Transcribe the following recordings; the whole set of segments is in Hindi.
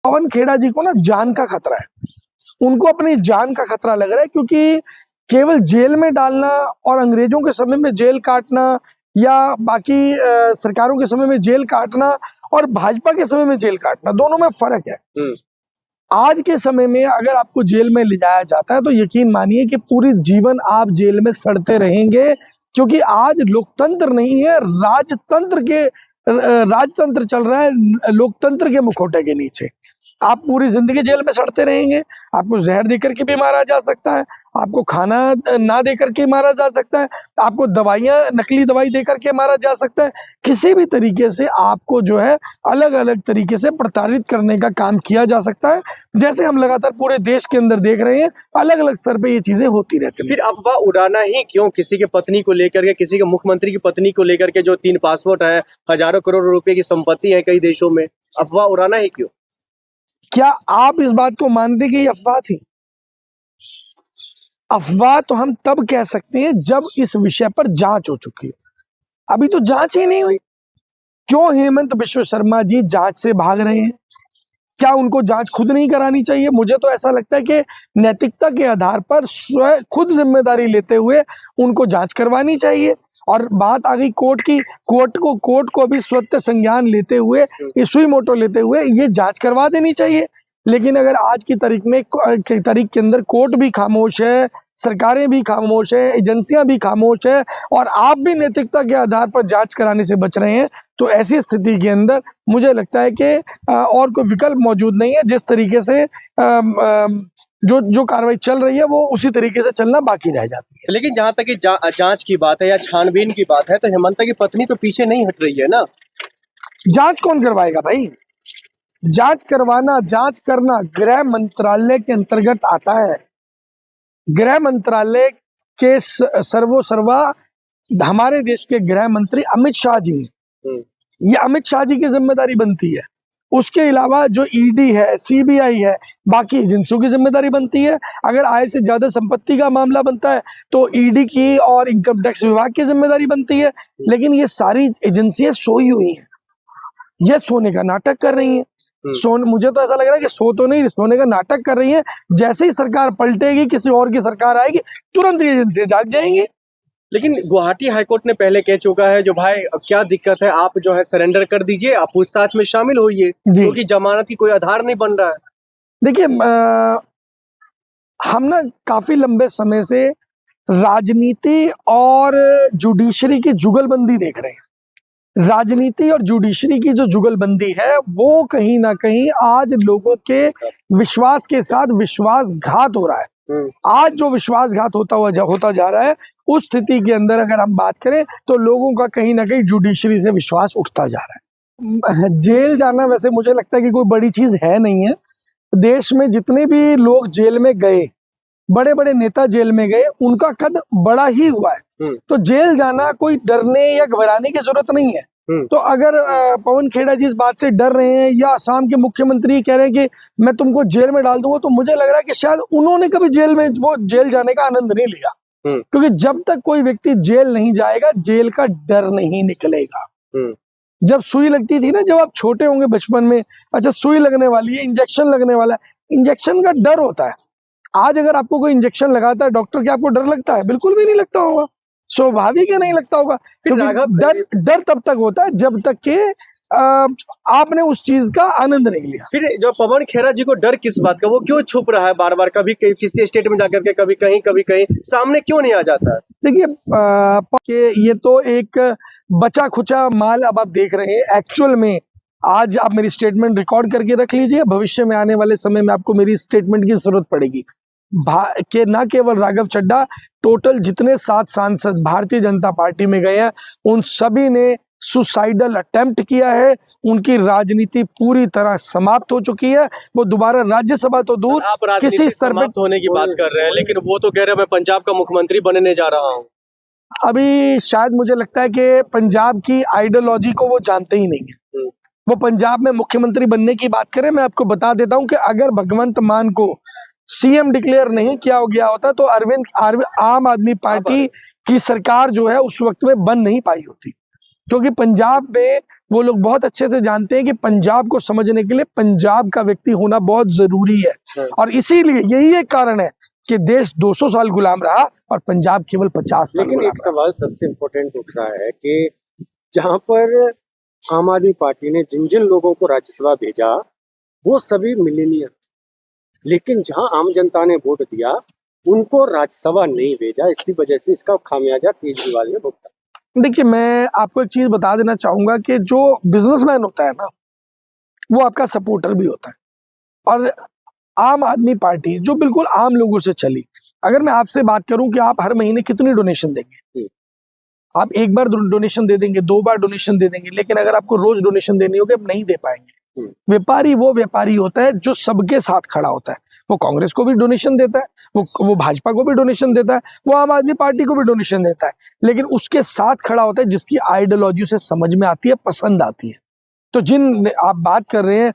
पवन खेड़ा जी को ना जान का खतरा है। उनको अपनी जान का खतरा लग रहा है, क्योंकि केवल जेल में डालना और अंग्रेजों के समय में जेल काटना या बाकी सरकारों के समय में जेल काटना और भाजपा के समय में जेल काटना, दोनों में फर्क है। आज के समय में अगर आपको जेल में ले जाया जाता है तो यकीन मानिए कि पूरी जीवन आप जेल में सड़ते रहेंगे, क्योंकि आज लोकतंत्र नहीं है, राजतंत्र चल रहा है लोकतंत्र के मुखौटे के नीचे। आप पूरी जिंदगी जेल में सड़ते रहेंगे। आपको जहर देकर के भी मारा जा सकता है, आपको खाना ना देकर के मारा जा सकता है, आपको दवाइयां, नकली दवाई देकर के मारा जा सकता है। किसी भी तरीके से आपको जो है अलग अलग तरीके से प्रताड़ित करने का काम किया जा सकता है, जैसे हम लगातार पूरे देश के अंदर देख रहे हैं। अलग अलग स्तर पे ये चीजें होती रहती हैं। फिर अफवाह उड़ाना ही क्यों? किसी के पत्नी को लेकर के, किसी के मुख्यमंत्री की पत्नी को लेकर के जो 3 पासपोर्ट है, हजारों करोड़ रुपए की संपत्ति है कई देशों में, अफवाह उड़ाना ही क्यों? क्या आप इस बात को मानते कि ये अफवाह थी? अफवाह तो हम तब कह सकते हैं जब इस विषय पर जांच हो चुकी है। अभी तो जांच ही नहीं हुई। क्यों हेमंत बिश्व शर्मा जी जांच से भाग रहे हैं? क्या उनको जांच खुद नहीं करानी चाहिए? मुझे तो ऐसा लगता है कि नैतिकता के आधार पर स्वयं खुद जिम्मेदारी लेते हुए उनको जांच करवानी चाहिए। और बात आ गई कोर्ट की, कोर्ट को भी स्वतः संज्ञान लेते हुए, सुई मोटो लेते हुए ये जांच करवा देनी चाहिए। लेकिन अगर आज की तारीख के अंदर कोर्ट भी खामोश है, सरकारें भी खामोश है, एजेंसियां भी खामोश है और आप भी नैतिकता के आधार पर जांच कराने से बच रहे हैं, तो ऐसी स्थिति के अंदर मुझे लगता है कि और कोई विकल्प मौजूद नहीं है। जिस तरीके से जो कार्रवाई चल रही है वो उसी तरीके से चलना बाकी रह जाती है। लेकिन जहां तक जांच की बात है या छानबीन की बात है, तो हेमंत की पत्नी तो पीछे नहीं हट रही है ना। जांच कौन करवाएगा भाई? जांच करवाना, जांच करना गृह मंत्रालय के अंतर्गत आता है। गृह मंत्रालय के सर्वा हमारे देश के गृह मंत्री अमित शाह जी, ये अमित शाह जी की जिम्मेदारी बनती है। उसके अलावा जो ईडी है, सीबीआई है, बाकी एजेंसियों की जिम्मेदारी बनती है। अगर आय से ज्यादा संपत्ति का मामला बनता है तो ईडी की और इनकम टैक्स विभाग की जिम्मेदारी बनती है। लेकिन ये सारी एजेंसियां सोई हुई हैं, ये सोने का नाटक कर रही हैं। मुझे तो ऐसा लग रहा है कि सो तो नहीं, सोने का नाटक कर रही है। जैसे ही सरकार पलटेगी, किसी और की सरकार आएगी, तुरंत ये एजेंसी जाग जाएंगी। लेकिन गुवाहाटी हाईकोर्ट ने पहले कह चुका है जो भाई क्या दिक्कत है, आप जो है सरेंडर कर दीजिए, आप पूछताछ में शामिल होइए, क्योंकि जमानत की कोई आधार नहीं बन रहा है। देखिए, हम ना काफी लंबे समय से राजनीति और जुडिशरी की जुगलबंदी देख रहे हैं। राजनीति और जुडिशरी की जो जुगलबंदी है वो कहीं ना कहीं आज लोगों के विश्वास के साथ विश्वासघात हो रहा है। आज जो विश्वासघात होता जा रहा है, उस स्थिति के अंदर अगर हम बात करें तो लोगों का कहीं ना कहीं जुडिशरी से विश्वास उठता जा रहा है। जेल जाना वैसे मुझे लगता है कि कोई बड़ी चीज है नहीं है। देश में जितने भी लोग जेल में गए, बड़े बड़े नेता जेल में गए, उनका कद बड़ा ही हुआ है। तो जेल जाना कोई डरने या घबराने की जरूरत नहीं है। तो अगर पवन खेड़ा जी इस बात से डर रहे हैं या असम के मुख्यमंत्री कह रहे हैं कि मैं तुमको जेल में डाल दूंगा, तो मुझे लग रहा है कि शायद उन्होंने कभी जेल जाने का आनंद नहीं लिया। क्योंकि जब तक कोई व्यक्ति जेल नहीं जाएगा, जेल का डर नहीं निकलेगा। जब सुई लगती थी ना, जब आप छोटे होंगे बचपन में, अच्छा सुई लगने वाली है, इंजेक्शन लगने वाला है, इंजेक्शन का डर होता है। आज अगर आपको कोई इंजेक्शन लगाता है डॉक्टर, क्या आपको डर लगता है? बिल्कुल भी नहीं लगता होगा, स्वाभाविक है नहीं लगता होगा। क्योंकि डर तब तक होता है जब तक कि आपने उस चीज का आनंद नहीं लिया। फिर जो पवन खेड़ा जी को डर किस बात का, वो क्यों छुप रहा है बार बार? कभी किसी स्टेट में जाकर के, कभी कहीं सामने क्यों नहीं आ जाता है? देखिए, ये तो एक बचा खुचा माल अब आप देख रहे हैं। एक्चुअल में आज आप मेरी स्टेटमेंट रिकॉर्ड करके रख लीजिए, भविष्य में आने वाले समय में आपको मेरी स्टेटमेंट की जरूरत पड़ेगी। कि ना केवल राघव चड्ढा, टोटल जितने 7 सांसद भारतीय जनता पार्टी में गए हैं, उन सभी ने सुसाइडल अटेम्प्ट किया है। उनकी राजनीति पूरी तरह समाप्त हो चुकी है। वो दोबारा राज्यसभा तो दूर, किसी स्तर पे होने की बात कर रहे हैं, लेकिन वो तो कह रहे हैं मैं पंजाब का मुख्यमंत्री बनने जा रहा हूँ। अभी शायद मुझे लगता है कि पंजाब की आइडियोलॉजी को वो जानते ही नहीं है। वो पंजाब में मुख्यमंत्री बनने की बात करें, मैं आपको बता देता हूं कि अगर भगवंत मान को सीएम डिक्लेयर नहीं किया गया होता तो आम आदमी पार्टी की सरकार जो है उस वक्त में बन नहीं पाई होती। क्योंकि पंजाब में वो लोग बहुत अच्छे से जानते हैं कि पंजाब को समझने के लिए पंजाब का व्यक्ति होना बहुत जरूरी है। और इसीलिए यही एक कारण है कि देश 200 साल गुलाम रहा और पंजाब केवल 50 साल। लेकिन एक सवाल सबसे इम्पोर्टेंट उठ रहा है कि जहां पर आम आदमी पार्टी ने जिन जिन लोगों को राज्यसभा भेजा वो सभी मिलेनियर, लेकिन जहां आम जनता ने वोट दिया उनको राज्यसभा नहीं भेजा। इसी वजह से इसका खामियाजा केजरीवाल ने भुगता। देखिए, मैं आपको एक चीज बता देना चाहूंगा कि जो बिजनेसमैन होता है ना, वो आपका सपोर्टर भी होता है। और आम आदमी पार्टी जो बिल्कुल आम लोगों से चली, अगर मैं आपसे बात करूं कि आप हर महीने कितनी डोनेशन देंगे, आप एक बार डोनेशन दे देंगे, 2 बार डोनेशन दे देंगे, लेकिन अगर आपको रोज डोनेशन देनी होगी आप नहीं दे पाएंगे। व्यापारी वो व्यापारी होता है जो सबके साथ खड़ा होता है। वो कांग्रेस को भी डोनेशन देता है, वो भाजपा को भी डोनेशन देता है, वो आम आदमी पार्टी को भी डोनेशन देता है, लेकिन उसके साथ खड़ा होता है जिसकी आइडियोलॉजी उसे समझ में आती है, पसंद आती है। तो जिन आप बात कर रहे हैं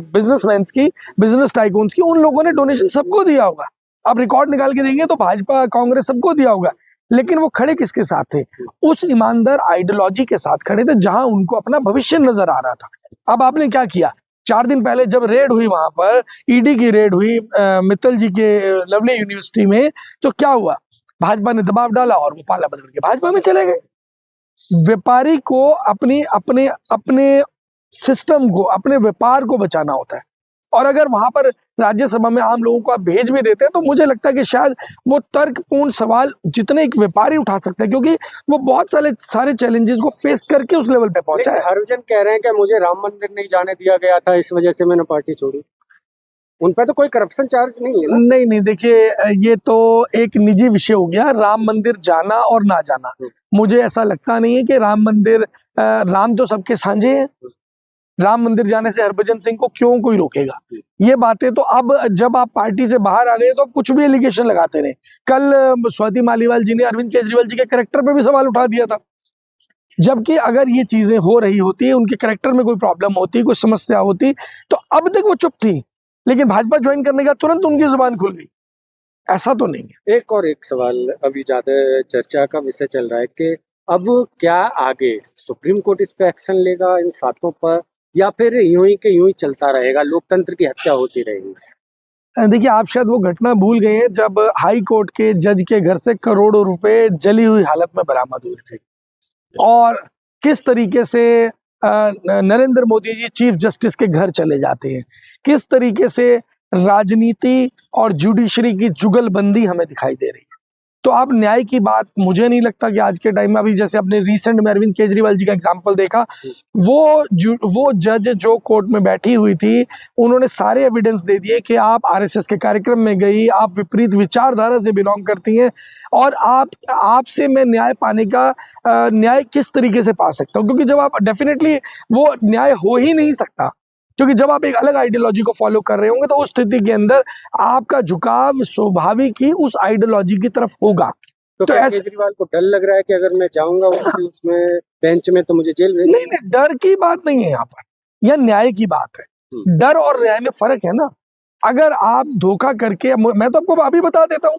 बिजनेसमैन की, बिजनेस टाइकून्स की, उन लोगों ने डोनेशन सबको दिया होगा। आप रिकॉर्ड निकाल के देंगे तो भाजपा कांग्रेस सबको दिया होगा, लेकिन वो खड़े किसके साथ थे? उस ईमानदार आइडियोलॉजी के साथ खड़े थे जहां उनको अपना भविष्य नजर आ रहा था। अब आपने क्या किया? 4 दिन पहले जब रेड हुई, वहां पर ईडी की रेड हुई मित्तल जी के लवली यूनिवर्सिटी में, तो क्या हुआ? भाजपा ने दबाव डाला और वो पाला बदल के भाजपा में चले गए। व्यापारी को अपने सिस्टम को, अपने व्यापार को बचाना होता है। और अगर वहां पर राज्यसभा में आम लोगों को आप भेज भी देते हैं तो मुझे लगता है कि शायद वो तर्कपूर्ण सवाल जितने एक व्यापारी उठा सकते हैं, क्योंकि वो बहुत सारे चैलेंजेस को फेस करके उस लेवल पे पहुंचा है। हरभजन कह रहे हैं कि मुझे राम मंदिर नहीं जाने दिया गया था, इस वजह से मैंने पार्टी छोड़ी। उन पर तो कोई करप्शन चार्ज नहीं है ना? नहीं, देखिए, ये तो एक निजी विषय हो गया, राम मंदिर जाना और ना जाना। मुझे ऐसा लगता नहीं है कि राम मंदिर, राम तो सबके साझे हैं। राम मंदिर जाने से हरभजन सिंह को क्यों कोई रोकेगा? ये बातें तो अब जब आप पार्टी से बाहर आ गए तो कुछ भी एलिगेशन लगाते रहे। कल स्वाति मालीवाल जी ने अरविंद केजरीवाल जी के कैरेक्टर पे भी सवाल उठा दिया था, जबकि अगर ये चीजें हो रही होती, उनके कैरेक्टर में कोई प्रॉब्लम होती, कोई समस्या होती, तो अब तक वो चुप थी। लेकिन भाजपा ज्वाइन करने का तुरंत उनकी जुबान खुल गई। ऐसा तो नहीं है। एक सवाल अभी ज्यादा चर्चा का विषय चल रहा है कि अब क्या आगे सुप्रीम कोर्ट इस पे एक्शन लेगा इन सातों पर, या फिर यूं ही के यूं ही चलता रहेगा, लोकतंत्र की हत्या होती रहेगी? देखिए, आप शायद वो घटना भूल गए हैं जब हाई कोर्ट के जज के घर से करोड़ों रुपए जली हुई हालत में बरामद हुए थे, और किस तरीके से नरेंद्र मोदी जी चीफ जस्टिस के घर चले जाते हैं, किस तरीके से राजनीति और जुडिशरी की जुगलबंदी हमें दिखाई दे रही है। तो आप न्याय की बात, मुझे नहीं लगता कि आज के टाइम में, अभी जैसे आपने रिसेंट में अरविंद केजरीवाल जी का एग्जांपल देखा, वो जज जो कोर्ट में बैठी हुई थी, उन्होंने सारे एविडेंस दे दिए कि आप आरएसएस के कार्यक्रम में गई, आप विपरीत विचारधारा से बिलोंग करती हैं, और आपसे मैं न्याय पाने का न्याय किस तरीके से पा सकता हूँ? क्योंकि जब आप, डेफिनेटली वो न्याय हो ही नहीं सकता, क्योंकि जब आप एक अलग आइडियोलॉजी को फॉलो कर रहे होंगे तो उस स्थिति के अंदर आपका झुकाव स्वाभाविक ही उस आइडियोलॉजी की तरफ होगा। तो केजरीवाल को डर लग रहा है कि अगर मैं जाऊंगा उसमें बेंच में तो मुझे जेल भेजेंगे? नहीं, डर की बात नहीं है यहाँ पर, यह न्याय की बात है। डर और न्याय में फर्क है ना। अगर आप धोखा करके, मैं तो आपको अभी बता देता हूँ,